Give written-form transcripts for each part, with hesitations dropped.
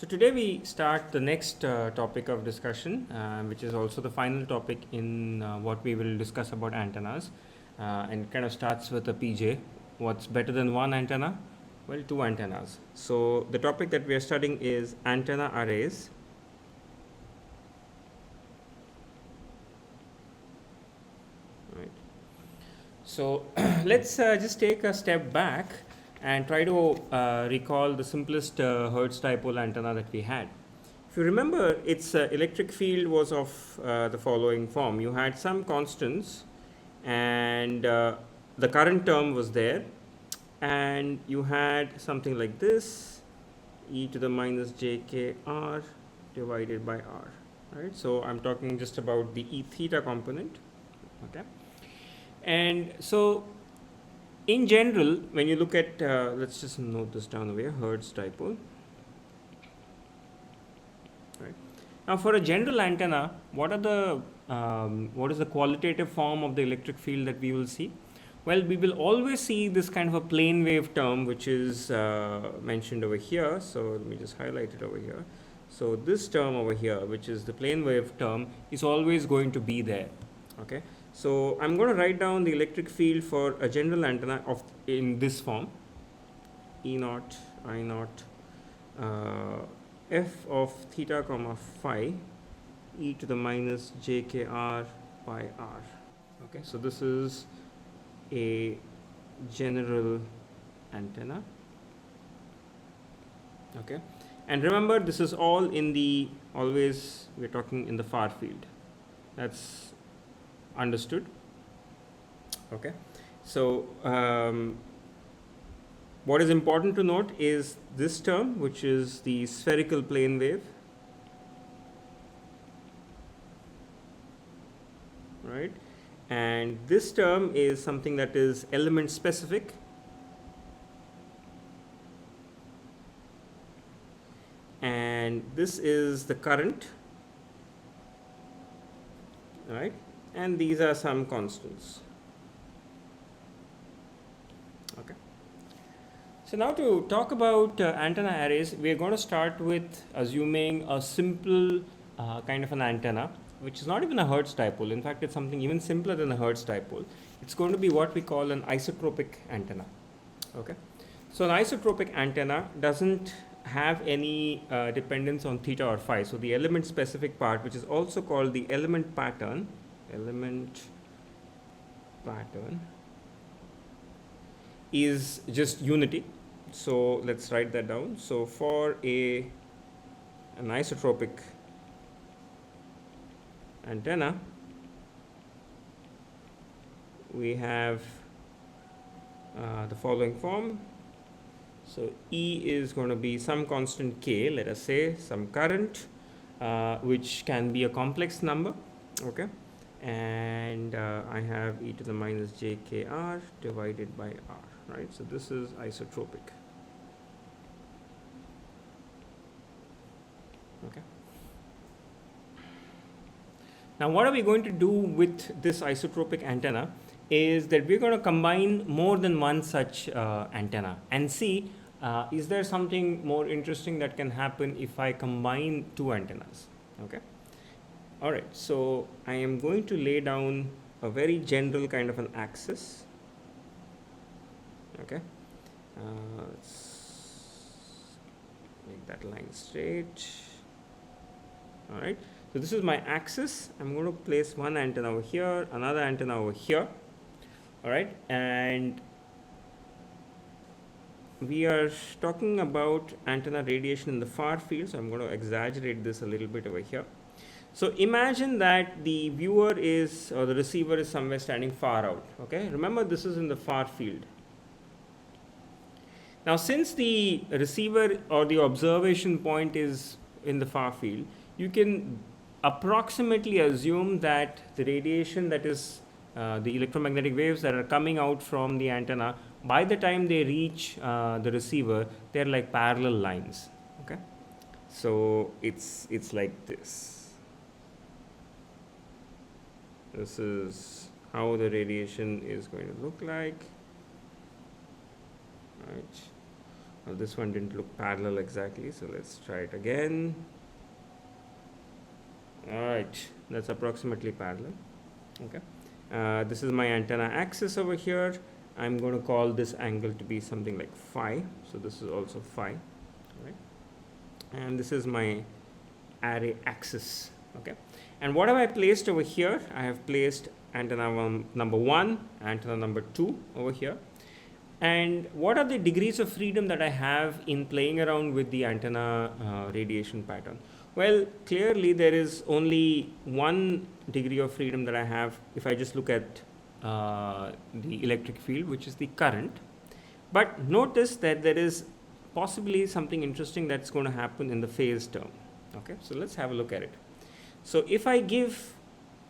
So today we start the next topic of discussion, which is also the final topic in what we will discuss about antennas, and it kind of starts with a PJ. What's better than one antenna? Well, two antennas. So the topic that we are studying is antenna arrays. Right. So let's just take a step back and try to recall the simplest Hertz dipole antenna that we had. If you remember, its electric field was of the following form. You had some constants and the current term was there, and you had something like this, e to the minus jkr divided by r, right? So I'm talking just about the e theta component, okay? And so in general, when you look at, let's just note this down over here, Hertz dipole. Right. Now, for a general antenna, what is the qualitative form of the electric field that we will see? Well, we will always see this kind of a plane wave term, which is mentioned over here. So let me just highlight it over here. So this term over here, which is the plane wave term, is always going to be there. Okay. So I'm going to write down the electric field for a general antenna in this form: E naught, I naught, f of theta comma phi e to the minus jkr by r. Okay, so this is a general antenna. Okay, and remember, this is all in the, always we're talking in the far field. That's understood. Okay, so what is important to note is this term, which is the spherical plane wave, right? And this term is something that is element specific. And this is the current, right? And these are some constants. Okay. So now to talk about antenna arrays, we are going to start with assuming a simple kind of an antenna, which is not even a Hertz dipole. In fact, it's something even simpler than a Hertz dipole. It's going to be what we call an isotropic antenna. Okay. So an isotropic antenna doesn't have any dependence on theta or phi. So the element specific part, which is also called the element pattern, is just unity. So let's write that down. So for an isotropic antenna, we have the following form. So E is going to be some constant k, let us say some current, which can be a complex number, okay? And I have e to the minus jkr divided by r, right? So this is isotropic. Okay. Now what are we going to do with this isotropic antenna is that we're going to combine more than one such antenna and see is there something more interesting that can happen if I combine two antennas. Okay. All right. So I am going to lay down a very general kind of an axis. Okay. Let's make that line straight. All right. So this is my axis. I'm going to place one antenna over here, another antenna over here. All right. And we are talking about antenna radiation in the far field. So I'm going to exaggerate this a little bit over here. So imagine that the viewer is, or the receiver is somewhere standing far out. Okay. Remember, this is in the far field. Now, since the receiver or the observation point is in the far field, you can approximately assume that the radiation, that is the electromagnetic waves that are coming out from the antenna, by the time they reach the receiver, they're like parallel lines. Okay, so it's like this. This is how the radiation is going to look like. Right. Well, this one didn't look parallel exactly, so let's try it again. Alright, that's approximately parallel. Okay. This is my antenna axis over here. I'm going to call this angle to be something like phi. So this is also phi, right? And this is my array axis. Okay. And what have I placed over here? I have placed antenna number 1, antenna number 2 over here. And what are the degrees of freedom that I have in playing around with the antenna radiation pattern? Well, clearly there is only one degree of freedom that I have if I just look at the electric field, which is the current. But notice that there is possibly something interesting that's going to happen in the phase term. Okay, so let's have a look at it. So if I give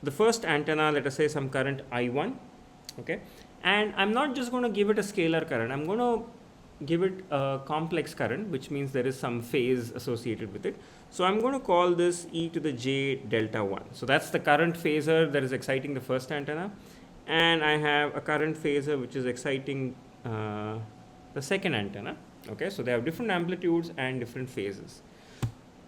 the first antenna, let us say some current I1, okay, and I'm not just going to give it a scalar current, I'm going to give it a complex current, which means there is some phase associated with it. So I'm going to call this e to the j delta 1. So that's the current phasor that is exciting the first antenna, and I have a current phasor which is exciting the second antenna. Okay, so they have different amplitudes and different phases.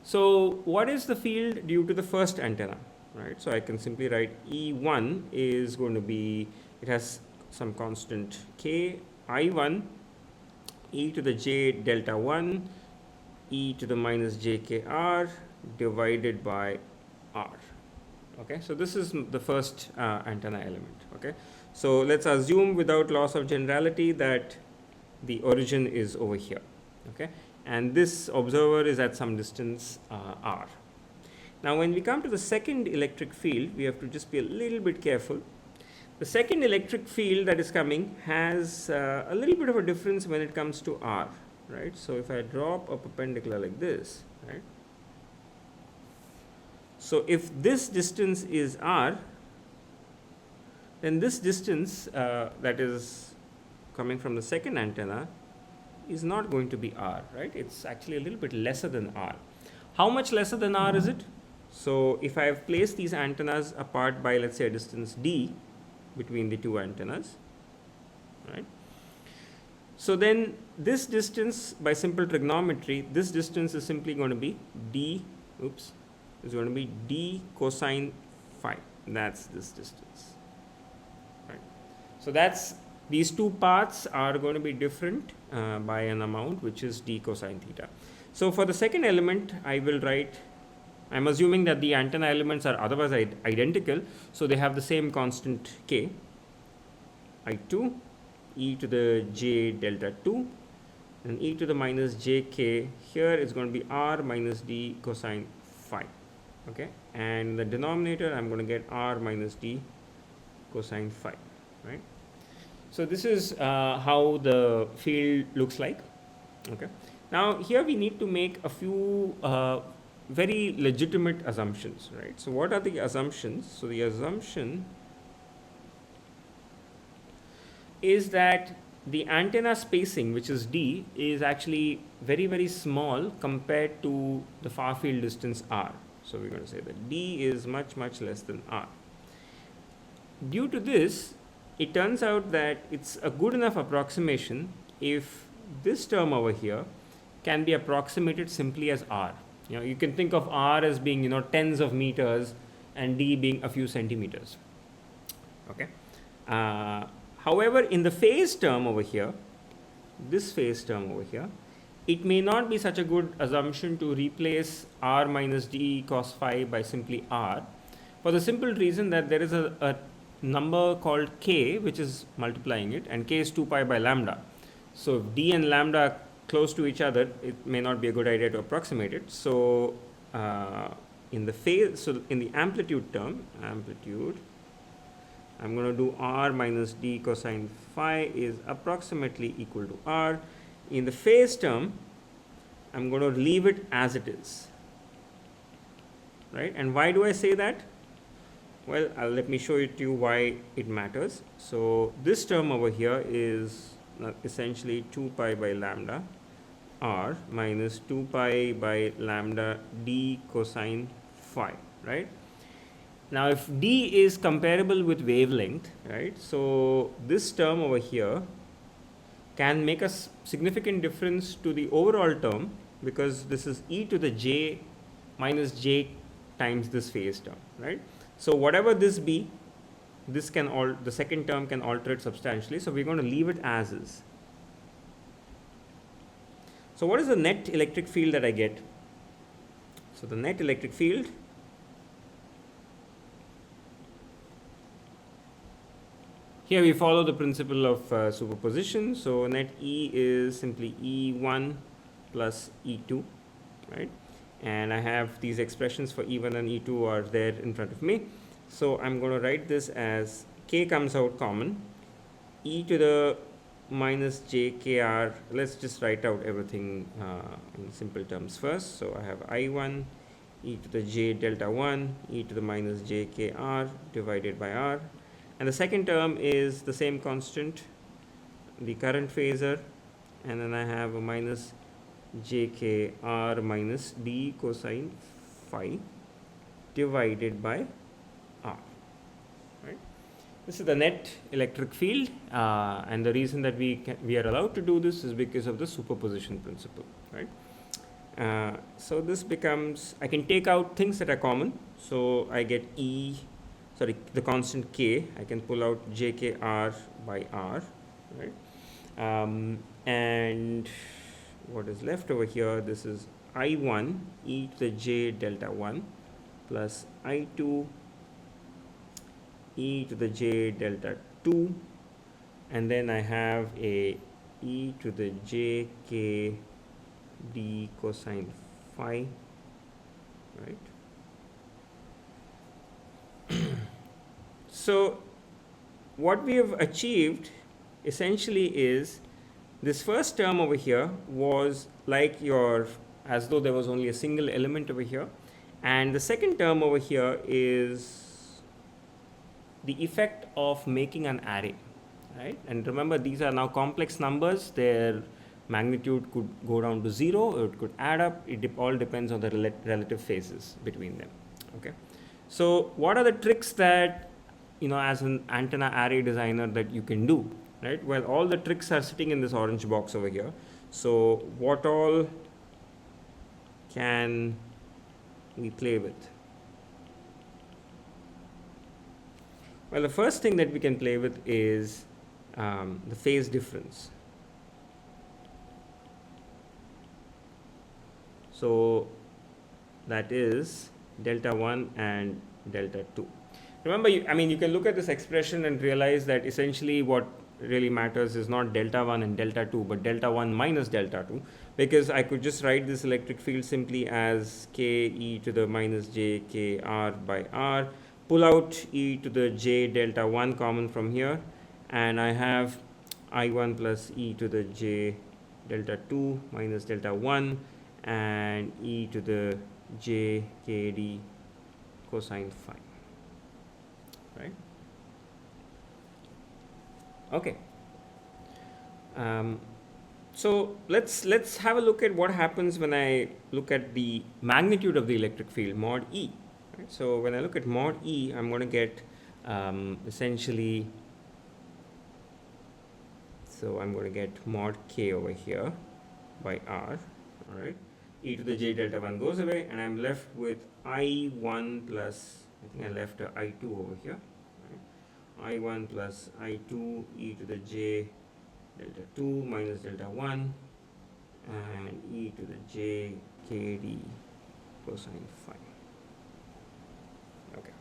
So what is the field due to the first antenna, right? So I can simply write E1 is going to be, it has some constant k, I1 e to the j delta 1 e to the minus jkr divided by r. Okay, so this is the first antenna element. Okay, so let's assume without loss of generality that the origin is over here. Okay, and this observer is at some distance r. Now when we come to the second electric field, we have to just be a little bit careful. The second electric field that is coming has a little bit of a difference when it comes to r, right? So if I drop a perpendicular like this, right? So if this distance is r, then this distance that is coming from the second antenna is not going to be r, right? It's actually a little bit lesser than r. How much lesser than r is it? So if I have placed these antennas apart by, let's say, a distance d between the two antennas, right? So then this distance, by simple trigonometry, this distance is simply going to be d, is going to be d cosine phi. That's this distance, right? So that's, these two paths are going to be different by an amount, which is d cosine theta. So for the second element, I will write, I'm assuming that the antenna elements are otherwise identical, so they have the same constant k, I2 e to the j delta 2, and e to the minus jk here is going to be r minus d cosine phi. Okay, and the denominator I'm going to get r minus d cosine phi, right? So this is how the field looks like. Okay, now here we need to make a few very legitimate assumptions, right? So what are the assumptions? So the assumption is that the antenna spacing, which is d, is actually very, very small compared to the far field distance r. So we're going to say that d is much, much less than r. Due to this, it turns out that it's a good enough approximation if this term over here can be approximated simply as r. You know, you can think of r as being, tens of meters and d being a few centimeters. Okay. However, in the phase term over here, this phase term over here, it may not be such a good assumption to replace r minus d cos phi by simply r, for the simple reason that there is a number called k which is multiplying it, and k is 2 pi by lambda. So if d and lambda are close to each other, it may not be a good idea to approximate it. So in the amplitude term, I'm going to do r minus d cosine phi is approximately equal to r. In the phase term, I'm going to leave it as it is, right? And why do I say that? Well, let me show it to you why it matters. So this term over here is essentially 2 pi by lambda r minus 2 pi by lambda d cosine phi, right? Now if d is comparable with wavelength, right, so this term over here can make a significant difference to the overall term, because this is e to the j minus j times this phase term, right? So whatever this be, this can the second term can alter it substantially. So we're going to leave it as is. So what is the net electric field that I get? So the net electric field here, we follow the principle of superposition. So net E is simply E1 plus E2, right? And I have these expressions for E1 and E2 are there in front of me. So I'm going to write this as K comes out common, E to the minus j kr. Let's just write out everything in simple terms first. So I have I1 e to the j delta 1 e to the minus j kr divided by r, and the second term is the same constant, the current phasor, and then I have a minus jkr minus d cosine phi divided by r, right? This is the net electric field, and the reason that we are allowed to do this is because of the superposition principle, right? So this becomes, I can take out things that are common, so I get the constant k, I can pull out jkr by r, right? And what is left over here, this is I1 e to the j delta 1 plus I2 e to the j delta 2, and then I have a e to the j k d cosine phi, right? So what we have achieved essentially is this first term over here was like as though there was only a single element over here, and the second term over here is the effect of making an array, right? And remember, these are now complex numbers. Their magnitude could go down to 0, or it could add up. It all depends on the relative phases between them, okay? So what are the tricks that, as an antenna array designer, that you can do, right? Well, all the tricks are sitting in this orange box over here. So what all can we play with? Well, the first thing that we can play with is the phase difference. So that is delta 1 and delta 2. Remember, you can look at this expression and realize that essentially what really matters is not delta 1 and delta 2, but delta 1 minus delta 2, because I could just write this electric field simply as k e to the minus j k r by r, pull out e to the j delta 1 common from here, and I have I1 plus e to the j delta 2 minus delta 1 and e to the j k d cosine phi, right? Okay. So let's have a look at what happens when I look at the magnitude of the electric field, mod E. Right? So when I look at mod E, I'm going to get essentially, so I'm going to get mod K over here by R, all right? E to the j delta 1 goes away, and I'm left with I1 plus, I think I left a I2 over here, right? I1 plus I2 e to the j delta 2 minus delta 1 and e to the j kd cosine phi. Okay.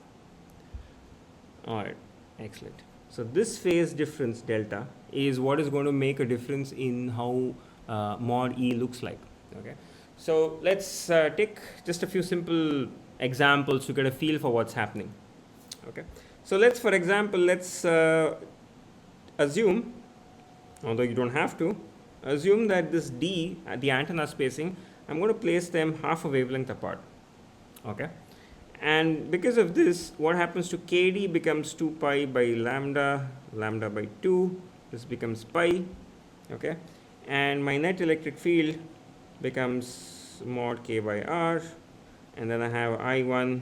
All right, excellent. So this phase difference delta is what is going to make a difference in how mod E looks like. Okay. So let's take just a few simple examples to get a feel for what's happening. Okay. So for example, let's assume, although you don't have to, assume that this D, the antenna spacing, I'm going to place them half a wavelength apart. Okay. And because of this, what happens to KD becomes 2 pi by lambda by 2. This becomes pi. Okay. And my net electric field becomes mod K by R. And then I have I1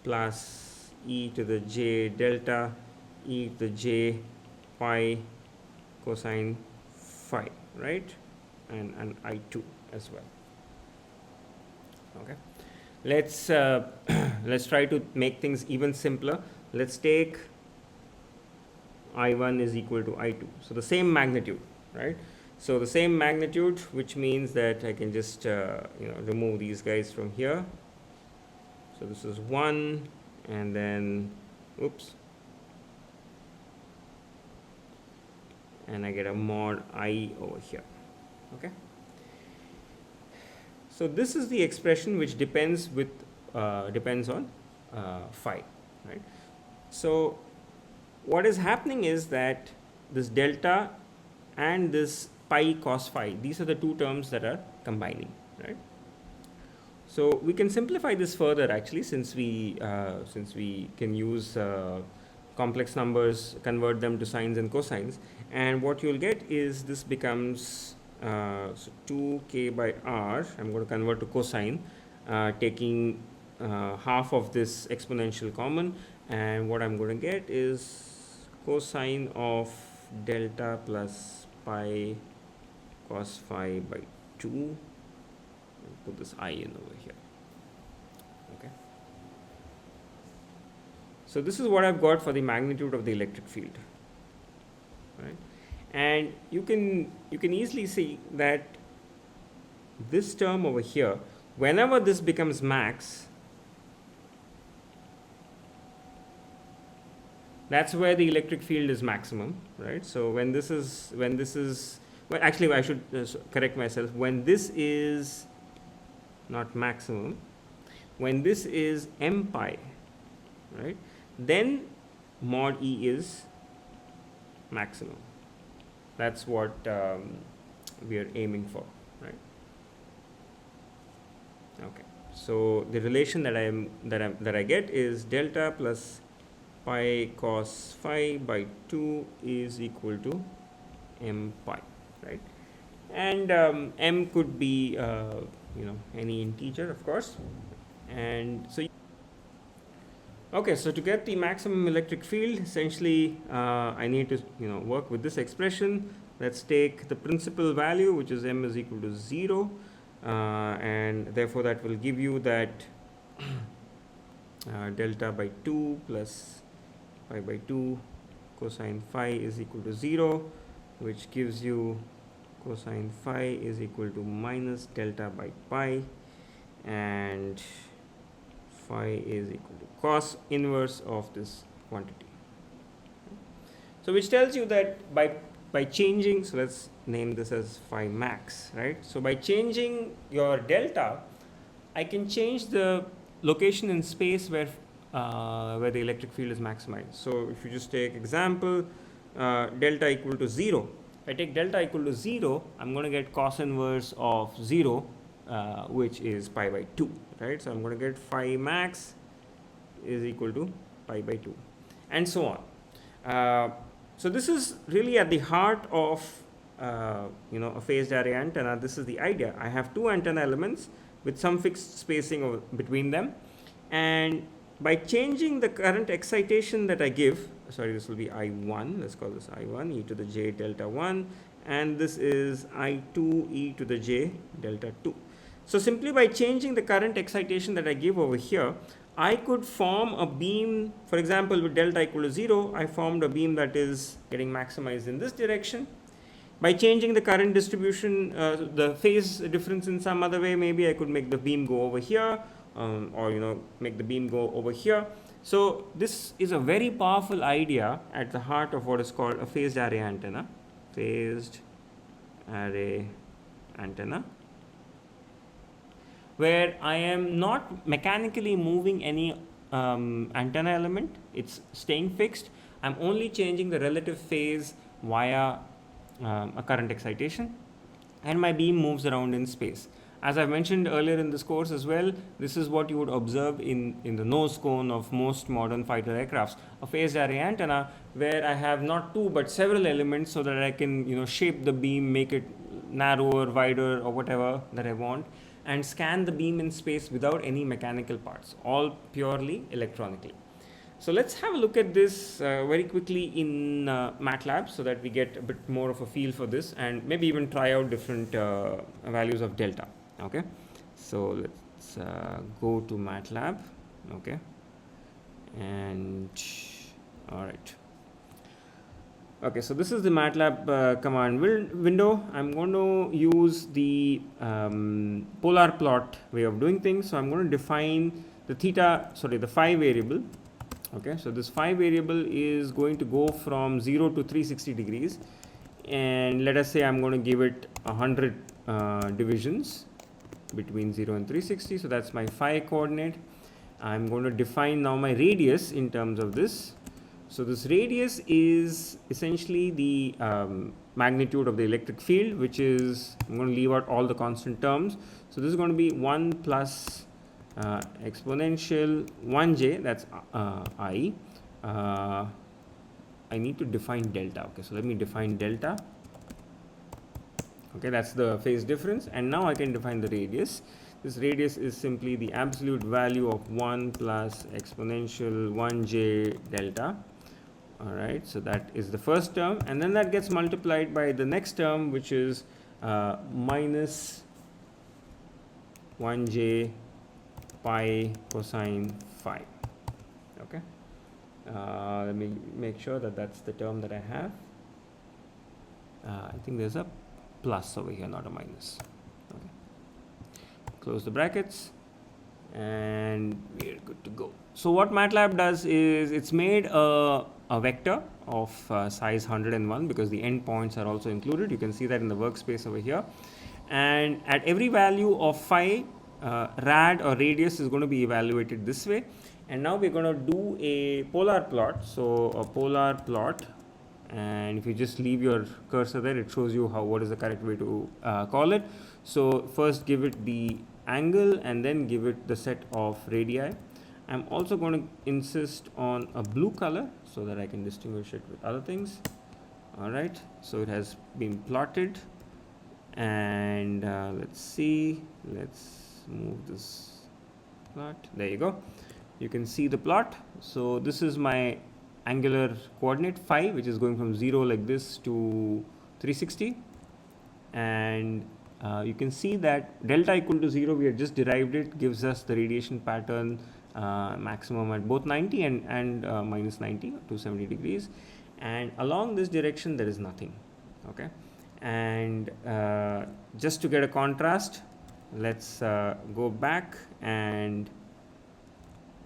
plus e to the j delta e to the j pi cosine right? And I2 as well. Okay. Let's let's try to make things even simpler. Let's take I1 is equal to I2. So the same magnitude, right? So the same magnitude, which means that I can just remove these guys from here. So this is 1, and then oops, and I get a mod I over here. Okay. So this is the expression which depends on phi, right? So what is happening is that this delta and this pi cos phi, these are the two terms that are combining, right? So we can simplify this further actually, since we can use complex numbers, convert them to sines and cosines, and what you'll get is this becomes so 2k by r. I'm going to convert to cosine, taking half of this exponential common, and what I'm going to get is cosine of delta plus pi cos phi by 2. Put this I in over here. Okay. So this is what I've got for the magnitude of the electric field, right? And you can easily see that this term over here, whenever this becomes max, that's where the electric field is maximum, right? So when this is well, actually I should correct myself. When this is not maximum, when this is m pi, right, then mod E is maximum. That's what we are aiming for, right? Okay. So the relation that I get is delta plus pi cos phi by 2 is equal to m pi, right? And m could be any integer, of course. And so okay, so to get the maximum electric field, essentially I need to work with this expression. Let's take the principal value, which is m is equal to 0, and therefore that will give you that delta by 2 plus pi by 2 cosine phi is equal to 0, which gives you cosine phi is equal to minus delta by pi, and phi is equal to cos inverse of this quantity. So which tells you that by changing, so let's name this as phi max, right? So by changing your delta, I can change the location in space where the electric field is maximized. So if you just take example delta equal to 0, if I take delta equal to 0, I'm going to get cos inverse of 0, which is pi by 2, right? So I'm going to get phi max is equal to pi by 2, and so on. So this is really at the heart of a phased array antenna. This is the idea. I have two antenna elements with some fixed spacing between them, and by changing the current excitation that I give, sorry, this will be I1, let's call this I1 e to the j delta 1, and this is I2 e to the j delta 2. So simply by changing the current excitation that I give over here, I could form a beam. For example, with delta equal to 0, I formed a beam that is getting maximized in this direction. By changing the current distribution, the phase difference in some other way, maybe I could make the beam go over here, or make the beam go over here. So this is a very powerful idea at the heart of what is called a phased array antenna. Phased array antenna, where I am not mechanically moving any antenna element, it's staying fixed. I'm only changing the relative phase via a current excitation, and my beam moves around in space. As I mentioned earlier in this course as well, this is what you would observe in the nose cone of most modern fighter aircrafts, a phased array antenna where I have not two but several elements so that I can shape the beam, make it narrower, wider, or whatever that I want, and scan the beam in space without any mechanical parts, all purely electronically. So let's have a look at this very quickly in Matlab so that we get a bit more of a feel for this and maybe even try out different values of delta. Okay, so let's go to Matlab. Okay, and all right. Okay, so this is the Matlab command window. I'm going to use the polar plot way of doing things. So I'm going to define the phi variable. Okay, so this phi variable is going to go from 0 to 360 degrees, and let us say I'm going to give it 100 divisions between 0 and 360. So that's my phi coordinate. I'm going to define now my radius in terms of this. So this radius is essentially the magnitude of the electric field, which is, I'm going to leave out all the constant terms. So this is going to be 1 plus exponential 1j, that's I. I need to define delta. Okay, so let me define delta. Okay, that's the phase difference, and now I can define the radius. This radius is simply the absolute value of 1 plus exponential 1j delta. All right, so that is the first term, and then that gets multiplied by the next term, which is minus 1j pi cosine phi. Okay, let me make sure that that's the term that I have. I think there's a plus over here, not a minus. Okay, close the brackets, and we're good to go. So what Matlab does is it's made a vector of size 101 because the endpoints are also included. You can see that in the workspace over here, and at every value of phi, rad or radius is going to be evaluated this way. And now we're going to do a polar plot. So a polar plot, and if you just leave your cursor there, it shows you what is the correct way to call it. So first give it the angle and then give it the set of radii. I'm also going to insist on a blue color so that I can distinguish it with other things. All right, so it has been plotted, and let's see, let's move this plot. There you go. You can see the plot. So this is my angular coordinate phi, which is going from 0 like this to 360, and you can see that delta equal to 0, we have just derived it, gives us the radiation pattern maximum at both 90 and minus 90, 270 degrees, and along this direction there is nothing. Okay, and just to get a contrast, let's go back and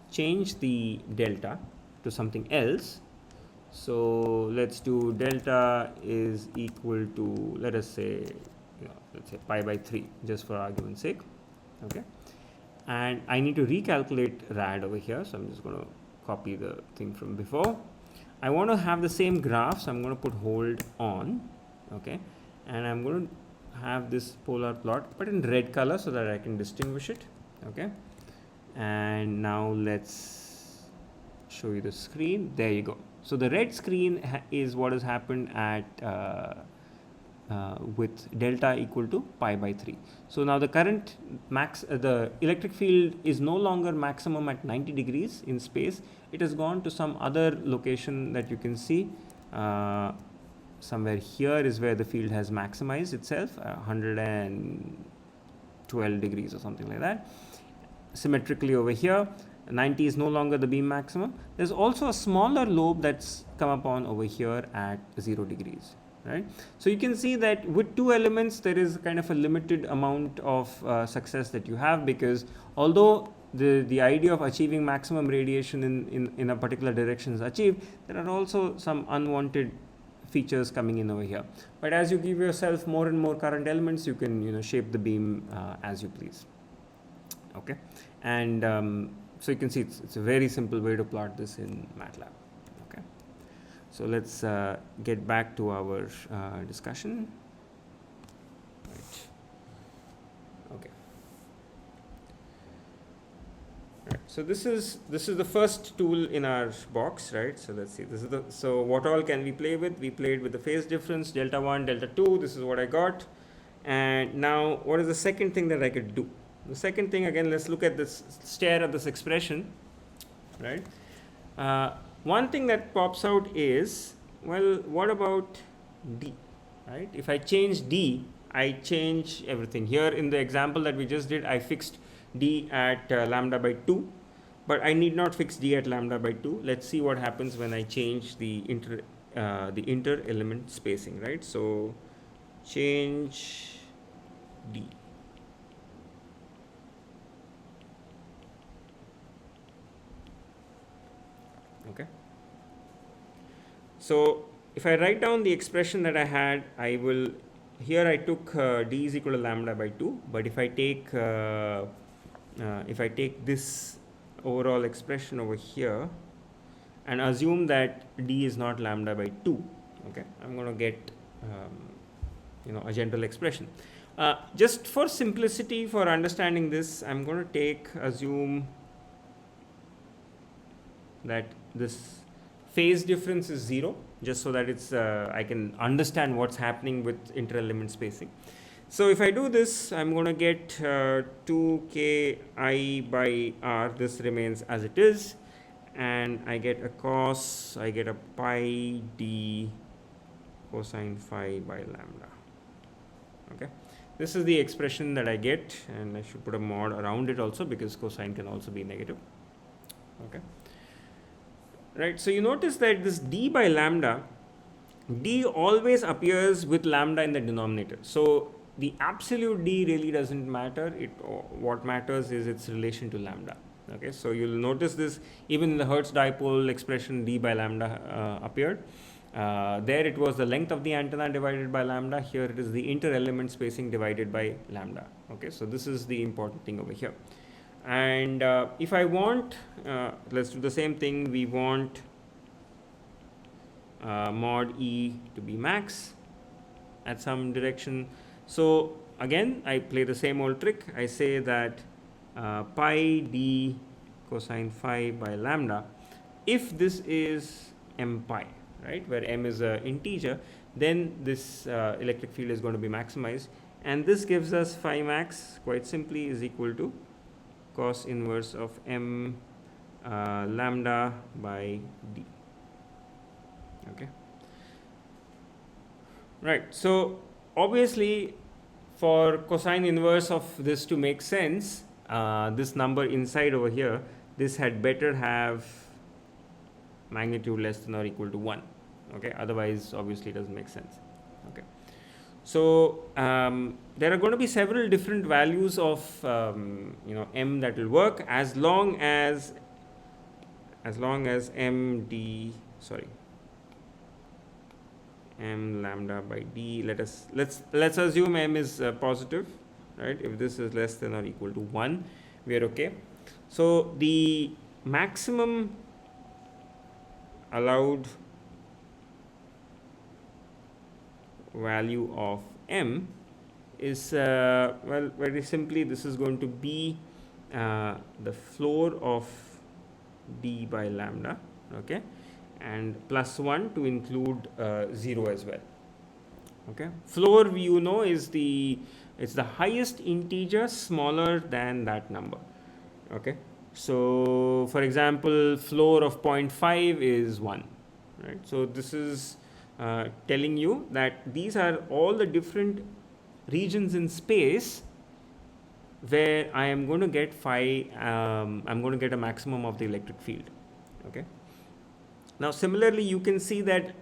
change the delta to something else. So let's do delta is equal to, let us say, let's say pi by 3, just for argument's sake. Okay, and I need to recalculate rad over here, so I'm just going to copy the thing from before. I want to have the same graph, so I'm going to put hold on. Okay, and I'm going to have this polar plot but in red color so that I can distinguish it. Okay, and now let's show you the screen. There you go. So the red screen is what has happened at with delta equal to pi by 3. So now the current the electric field is no longer maximum at 90 degrees in space. It has gone to some other location that you can see. Somewhere here is where the field has maximized itself, 112 degrees or something like that. Symmetrically over here, 90 is no longer the beam maximum. There's also a smaller lobe that's come upon over here at 0 degrees. Right? So you can see that with two elements there is kind of a limited amount of success that you have, because although the idea of achieving maximum radiation in a particular direction is achieved, there are also some unwanted features coming in over here. But as you give yourself more and more current elements, you can shape the beam as you please. Okay, and so you can see it's a very simple way to plot this in Matlab. Okay, so let's get back to our discussion. Right. Okay. Right. So this is the first tool in our box, right? So let's see. So what all can we play with? We played with the phase difference, delta 1, delta 2. This is what I got. And now what is the second thing that I could do? The second thing, again, let's look at this, stare at this expression, right? Uh, One thing that pops out is, well, what about D, right? If I change D, I change everything. Here in the example that we just did, I fixed D at lambda by 2, but I need not fix D at lambda by 2. Let's see what happens when I change the inter element spacing, right? So change D. Okay. So if I write down the expression that I had, I will, here I took D is equal to lambda by 2, but if I take this overall expression over here and assume that D is not lambda by 2, okay, I'm going to get a general expression. Just for simplicity, for understanding this, I'm going to assume that this phase difference is 0, just so that it's I can understand what's happening with inter-element spacing. So if I do this, I'm going to get 2ki by r. This remains as it is, and I get a cos, I get a pi d cosine phi by lambda. Okay, this is the expression that I get, and I should put a mod around it also, because cosine can also be negative. Okay. Right, so you notice that this d by lambda, d always appears with lambda in the denominator. So the absolute d really doesn't matter. What matters is its relation to lambda. Okay, so you'll notice this even in the Hertz dipole expression, d by lambda appeared. There it was the length of the antenna divided by lambda. Here it is the inter-element spacing divided by lambda. Okay, so this is the important thing over here. And if I want, let's do the same thing. We want mod E to be max at some direction. So again, I play the same old trick. I say that pi d cosine phi by lambda, if this is m pi, right, where m is an integer, then this electric field is going to be maximized. And this gives us phi max, quite simply, is equal to cos inverse of m lambda by d. Okay, right. So obviously, for cosine inverse of this to make sense, this number inside over here, this had better have magnitude less than or equal to 1. Okay, otherwise obviously it doesn't make sense. Okay. So there are going to be several different values of m that will work, as long as m lambda by d. Let's assume m is positive, right? If this is less than or equal to 1, we are okay. So the maximum allowed value of m is well, very simply, this is going to be the floor of d by lambda, okay, and plus 1 to include 0 as well. Okay, floor, you know, is the highest integer smaller than that number. Okay, so for example, floor of 0.5 is 1, right? So this is telling you that these are all the different regions in space where I am going to get phi, I'm going to get a maximum of the electric field. Okay. Now similarly, you can see that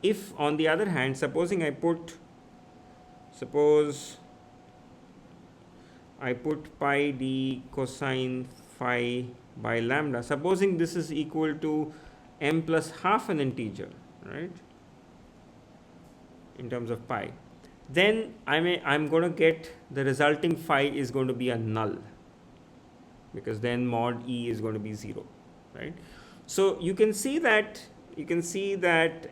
if on the other hand, suppose I put pi d cosine phi by lambda, supposing this is equal to m plus half an integer, right, in terms of pi, then I'm going to get the resulting phi is going to be a null, because then mod E is going to be 0, right? So you can see that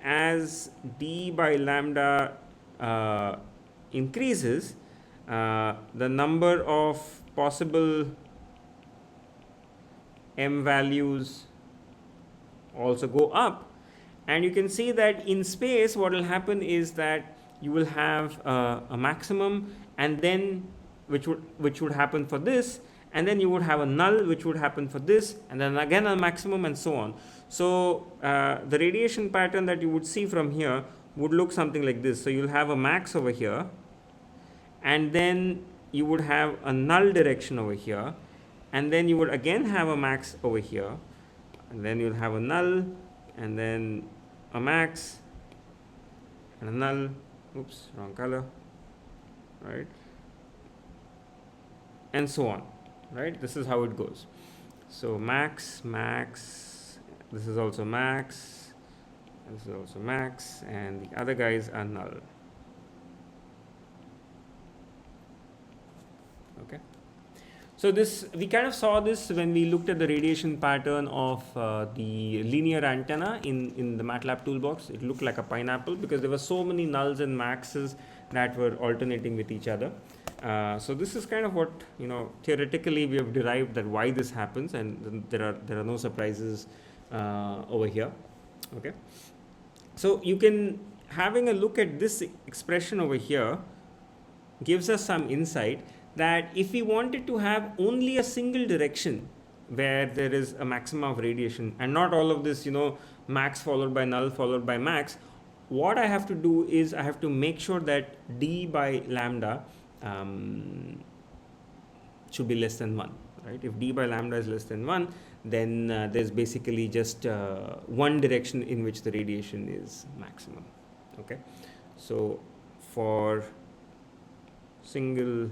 as d by lambda increases, the number of possible m values also go up, and you can see that in space what will happen is that you will have a maximum, and then which would happen for this, and then you would have a null which would happen for this, and then again a maximum, and so on. So the radiation pattern that you would see from here would look something like this. So you'll have a max over here, and then you would have a null direction over here, and then you would again have a max over here, and then you'll have a null, and then a max and a null. Oops, wrong color, right? And so on, right? This is how it goes. So max, max, this is also max, this is also max, and the other guys are null. Okay. So this, we kind of saw this when we looked at the radiation pattern of the linear antenna in the Matlab toolbox. It looked like a pineapple because there were so many nulls and maxes that were alternating with each other. So this is kind of what, you know, theoretically we have derived that why this happens, and there are no surprises over here. Okay. So you can, having a look at this expression over here gives us some insight that if we wanted to have only a single direction where there is a maximum of radiation and not all of this, you know, max followed by null followed by max, what I have to do is I have to make sure that d by lambda should be less than 1, right? If d by lambda is less than 1, then there's basically just one direction in which the radiation is maximum. Okay, so for single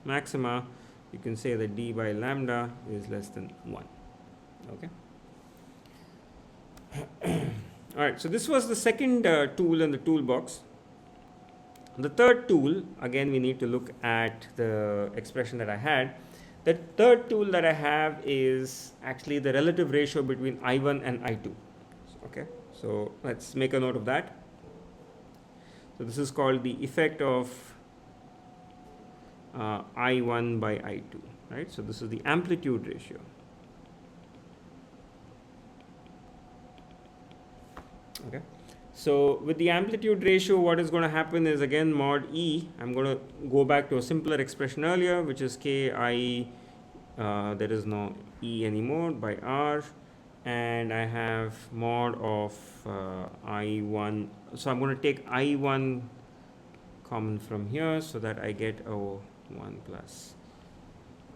maxima, you can say that d by lambda is less than 1. Okay. All right, so this was the second tool in the toolbox. The third tool, again we need to look at the expression that I had. The third tool that I have is actually the relative ratio between I1 and I2. Okay, so let's make a note of that. So this is called the effect of I1 by I2, right? So this is the amplitude ratio. Okay, so with the amplitude ratio, what is going to happen is, again, mod E, I'm going to go back to a simpler expression earlier, which is Ki, there is no E anymore, by R, and I have mod of I1. So I'm going to take I1 common from here so that I get 1 plus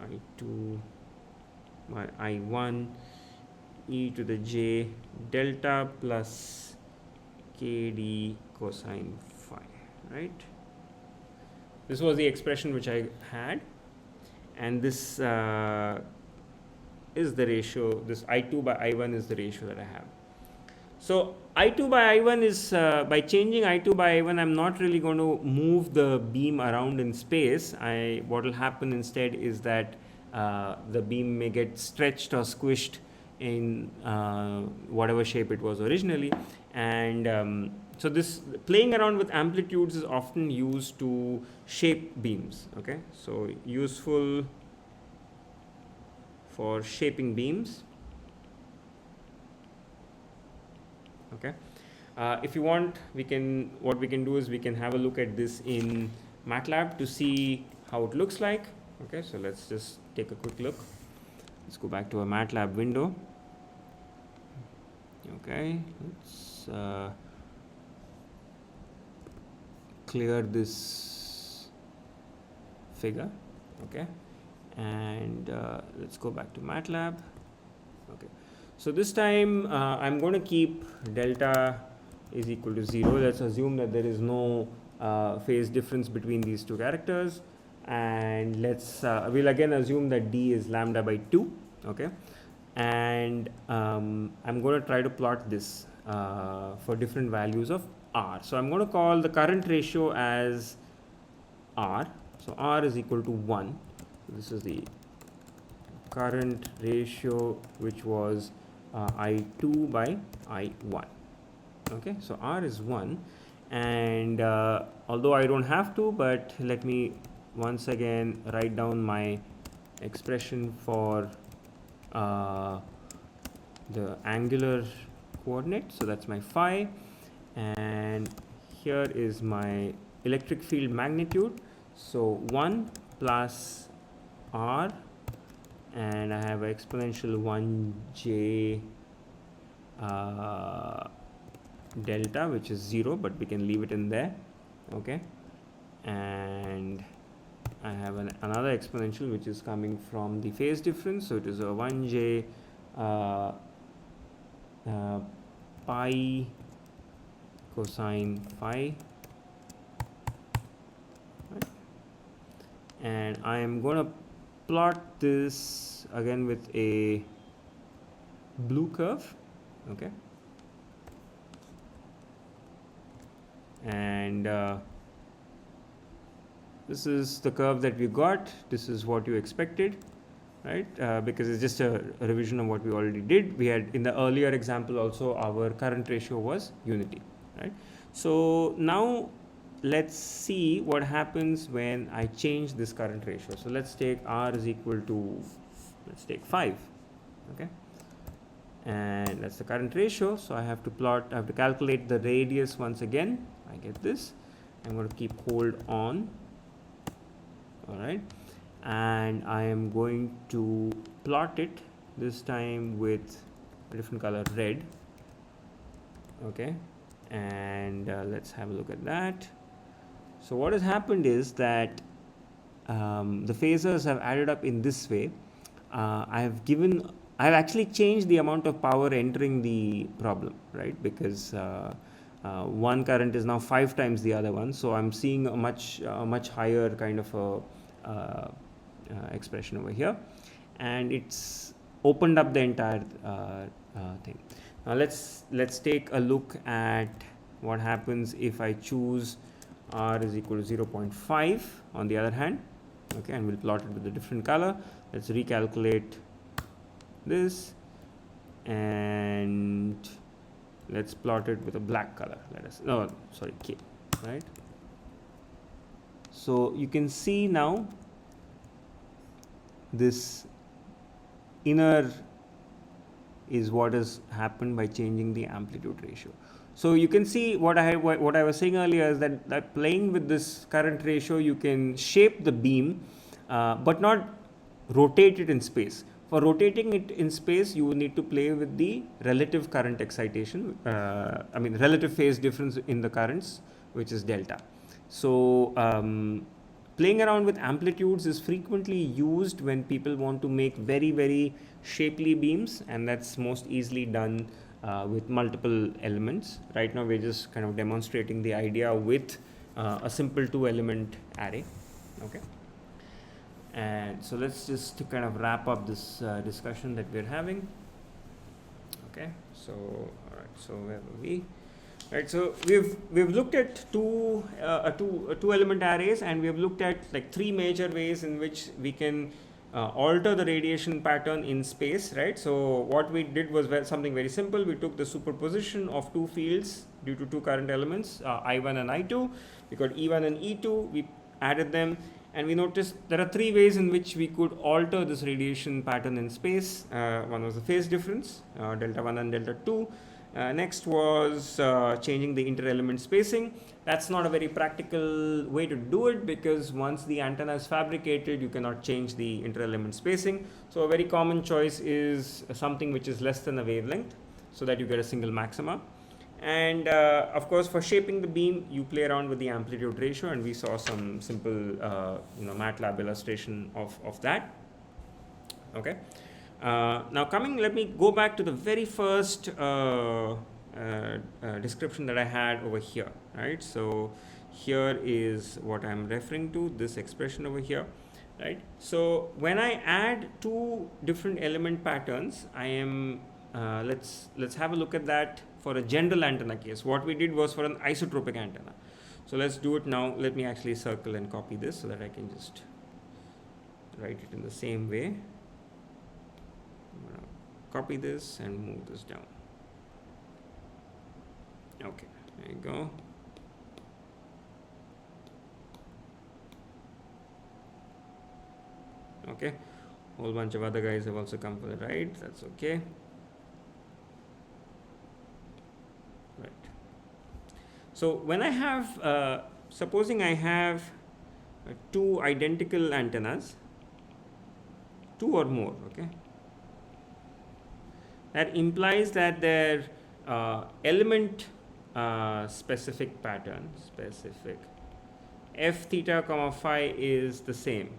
I2 by I1 e to the j delta plus kd cosine phi, right? This was the expression which I had, and this is the ratio. This I2 by I1 is the ratio that I have. So I2 by I1 is, by changing I2 by I1, I'm not really going to move the beam around in space. What will happen instead is that the beam may get stretched or squished in whatever shape it was originally. And so this playing around with amplitudes is often used to shape beams. Okay, so useful for shaping beams. Okay, if you want, what we can do is we can have a look at this in Matlab to see how it looks like. Okay, so let's just take a quick look. Let's go back to a Matlab window. Okay, let's clear this figure. Okay, and let's go back to Matlab. Okay, so this time I'm going to keep delta is equal to 0. Let's assume that there is no phase difference between these two characters, and we'll again assume that d is lambda by 2. Okay, and I'm going to try to plot this for different values of r. So I'm going to call the current ratio as r. So r is equal to 1. This is the current ratio, which was I2 by I1. Okay, so r is 1, and although I don't have to, but let me once again write down my expression for the angular coordinate. So that's my phi, and here is my electric field magnitude. So 1 plus r, and I have exponential 1j delta, which is 0, but we can leave it in there. Okay, and I have another exponential which is coming from the phase difference, so it is a 1j pi cosine phi, right? And I am going to plot this again with a blue curve. Okay, and this is the curve that we got. This is what you expected, right? Because it's just a revision of what we already did. We had in the earlier example also our current ratio was unity, right? So now let's see what happens when I change this current ratio. So let's take r is equal to, let's take 5, okay, and that's the current ratio. So I have to plot, I have to calculate the radius once again. I get this. I'm going to keep hold on, all right, and I am going to plot it this time with a different color, red. Okay, and let's have a look at that. So what has happened is that the phasors have added up in this way. I've actually changed the amount of power entering the problem, right? Because one current is now 5 times the other one, so I'm seeing a much higher kind of a expression over here, and it's opened up the entire thing. Now let's take a look at what happens if I choose r is equal to 0.5 on the other hand. Okay, and we'll plot it with a different color. Let's recalculate this, and let's plot it with a black color. K, right? So you can see now this inner is what has happened by changing the amplitude ratio. So you can see what I was saying earlier is that playing with this current ratio, you can shape the beam, but not rotate it in space. For rotating it in space, you need to play with the relative current excitation, relative phase difference in the currents, which is delta. So playing around with amplitudes is frequently used when people want to make very, very shapely beams, and that's most easily done with multiple elements. Right now we're just kind of demonstrating the idea with a simple 2-element array. Okay, and so let's just kind of wrap up this discussion that we're having. Okay, so all right, so where were we? Right, so we've looked at two element arrays, and we have looked at like 3 major ways in which we can alter the radiation pattern in space, right? So what we did was something very simple. We took the superposition of 2 fields due to 2 current elements, I1 and I2. We got E1 and E2. We added them, and we noticed there are 3 ways in which we could alter this radiation pattern in space. One was the phase difference, delta 1 and delta 2. Next was changing the inter-element spacing. That's not a very practical way to do it, because once the antenna is fabricated, you cannot change the inter-element spacing. So a very common choice is something which is less than a wavelength, so that you get a single maxima. And of course, for shaping the beam, you play around with the amplitude ratio, and we saw some simple Matlab illustration of that. Okay. Now let me go back to the very first description that I had over here, right? So here is what I'm referring to, this expression over here, right? So when I add 2 different element patterns, I am let's have a look at that for a general antenna case. What we did was for an isotropic antenna. So let's do it now. Let me actually circle and copy this so that I can just write it in the same way. I'm going to copy this and move this down. Okay, there you go. Okay, whole bunch of other guys have also come for the ride. That's okay. Right. So when I have, supposing I have 2 identical antennas, two or more, okay, that implies that their element specific pattern, specific f theta comma phi is the same,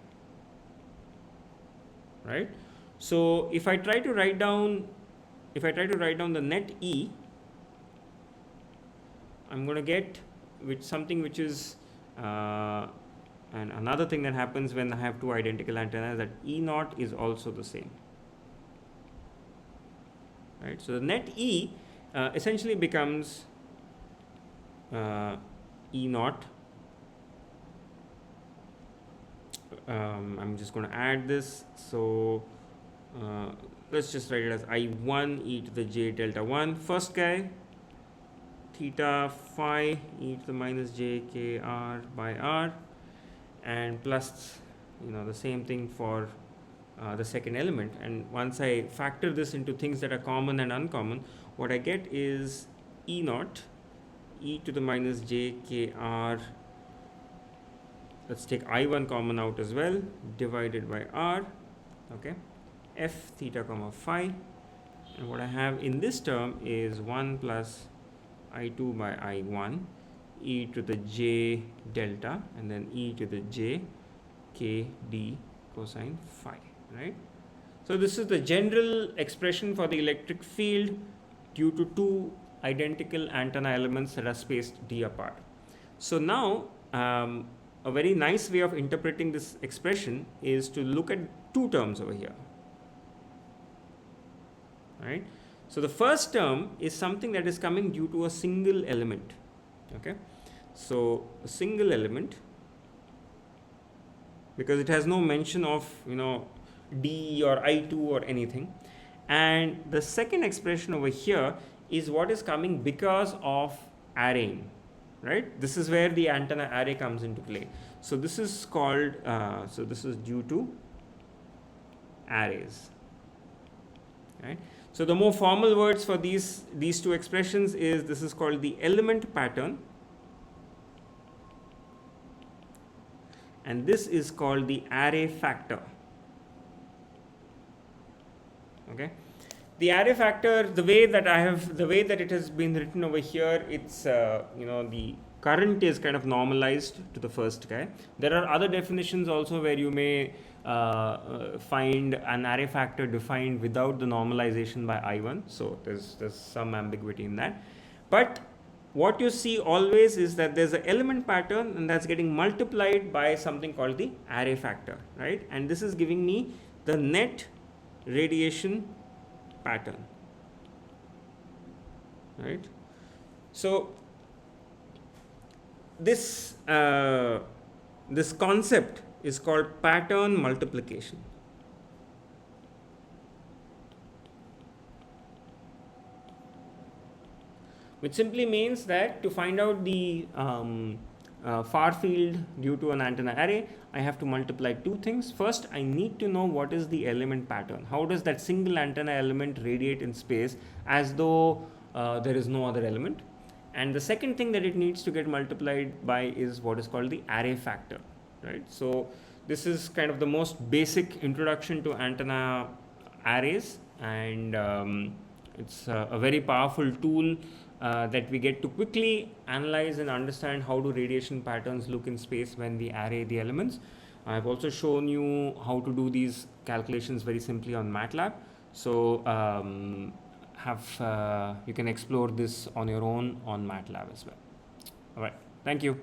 right? So if I try to write down the net E, I'm going to get something which is and another thing that happens when I have two identical antennas, that E naught is also the same, right? So the net E essentially becomes E naught. I'm just going to add this. So let's just write it as I1 e to the j delta 1, first guy, theta phi e to the minus j k r by r, and plus the same thing for the second element. And once I factor this into things that are common and uncommon, what I get is E naught e to the minus j k r, let's take I1 common out as well, divided by r, okay, f theta comma phi, and what I have in this term is 1 plus I2 by I1 e to the j delta and then e to the j k d cosine phi, right? So this is the general expression for the electric field due to two identical antenna elements that are spaced d apart. So now a very nice way of interpreting this expression is to look at two terms over here, right? So the first term is something that is coming due to a single element, okay? So a single element, because it has no mention of D or I2 or anything. And the second expression over here is what is coming because of arraying, right? This is where the antenna array comes into play. So this is called, so this is due to arrays, right? So the more formal words for these two expressions is, this is called the element pattern, and this is called the array factor, okay? The array factor, the way that it has been written over here, it's the current is kind of normalized to the first guy. There are other definitions also where you may find an array factor defined without the normalization by I1, so there's some ambiguity in that. But what you see always is that there's an element pattern and that's getting multiplied by something called the array factor, right? And this is giving me the net radiation pattern, right? So this this concept is called pattern multiplication. Which simply means that to find out the far field due to an antenna array, I have to multiply two things. First, I need to know what is the element pattern. How does that single antenna element radiate in space as though there is no other element? And the second thing that it needs to get multiplied by is what is called the array factor, right? So this is kind of the most basic introduction to antenna arrays, and it's a very powerful tool that we get to quickly analyze and understand how do radiation patterns look in space when we array the elements. I've also shown you how to do these calculations very simply on Matlab. So you can explore this on your own on Matlab as well. All right, thank you.